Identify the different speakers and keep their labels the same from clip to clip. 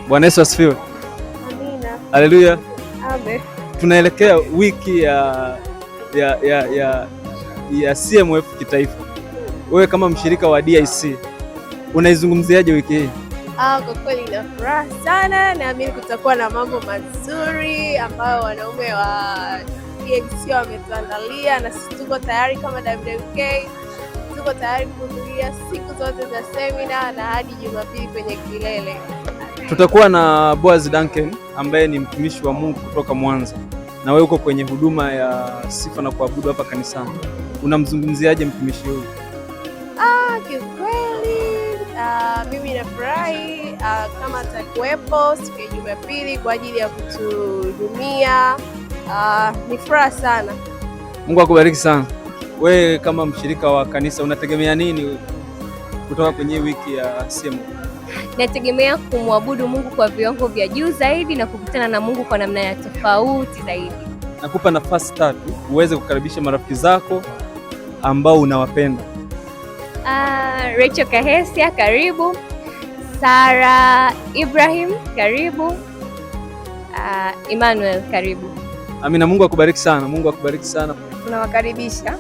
Speaker 1: Bwana Yesu asifiwe.
Speaker 2: Amina.
Speaker 1: Haleluya.
Speaker 2: Amen.
Speaker 1: Tunaelekea wiki ya CMF kitaifa. Wewe kama mshirika wa DIC unaizungumziaje wiki hii?
Speaker 2: Kwa kweli na furaha sana, naamini kutakuwa na mambo mazuri ambayo wanaume wa DIC wametuandalia, na sisi tuko tayari kama WWK, tuko tayari kuhudhuria siku zote za semina na hadi Jumapili kwenye kilele.
Speaker 1: Tutakuwa na Boaz Duncan ambaye ni mtumishi wa Mungu kutoka Mwanza, na wewe uko kwenye huduma ya sifa na kuabudu hapa kanisani. Unamzungumziaje mtumishi huyu?
Speaker 2: Kiukweli mimi nafurahi kama atakuwepo siku ya Jumapili kwa ajili ya kutuhudumia. Ni furaha sana.
Speaker 1: Mungu akubariki sana. Wewe kama mshirika wa kanisa unategemea nini kutoka kwenye wiki ya CMF?
Speaker 3: Nategemea kumwabudu Mungu kwa viwango vya juu zaidi na kukutana na Mungu kwa namna ya tofauti zaidi. Nakupa
Speaker 1: nafasi 3 uweze kukaribisha marafiki zako ambao unawapenda.
Speaker 3: Rachel Kahesia, karibu. Sara Ibrahim, karibu. Emmanuel, karibu.
Speaker 1: Amina. Mungu akubariki sana. Mungu akubariki sana.
Speaker 2: Tunawakaribisha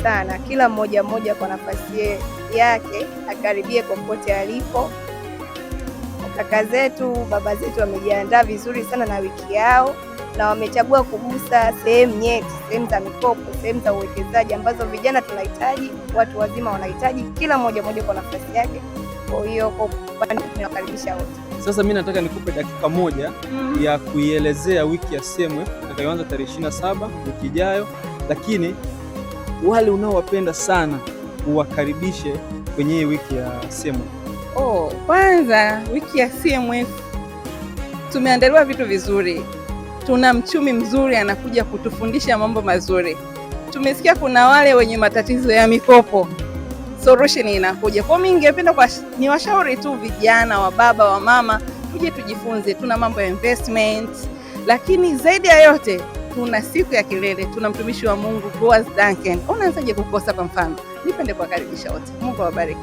Speaker 2: sana kila mmoja kwa nafasi yake akaribie popote alipo. Kaka zetu, baba zetu wamejiandaa vizuri sana na wiki yao, na wamechagua kugusa sehemu nyeti, sehemu za mikopo, sehemu za uwekezaji ambazo vijana tunahitaji, watu wazima wanahitaji, kila mmoja kwa nafasi yake. Kwa hiyo tunawakaribisha wote.
Speaker 1: Sasa mimi nataka nikupe dakika moja ya kuielezea wiki ya CMF itakayoanza tarehe 27 wiki ijayo, lakini wale unaowapenda sana uwakaribishe kwenye hii wiki ya CMF.
Speaker 4: Kwanza wiki ya CMF tumeandaliwa vitu vizuri. Tuna mchumi mzuri anakuja kutufundisha mambo mazuri. Tumesikia kuna wale wenye matatizo ya mikopo, solution inakuja. Kwa mimi ningependa ni washauri tu vijana, wa baba, wa mama, tuje tujifunze. Tuna mambo ya investment, lakini zaidi ya yote tuna siku ya kilele, tuna mtumishi wa Mungu Boaz Duncan. Unaanzaje kukosa? Kwa mfano, nipende kuwakaribisha wote. Mungu awabariki.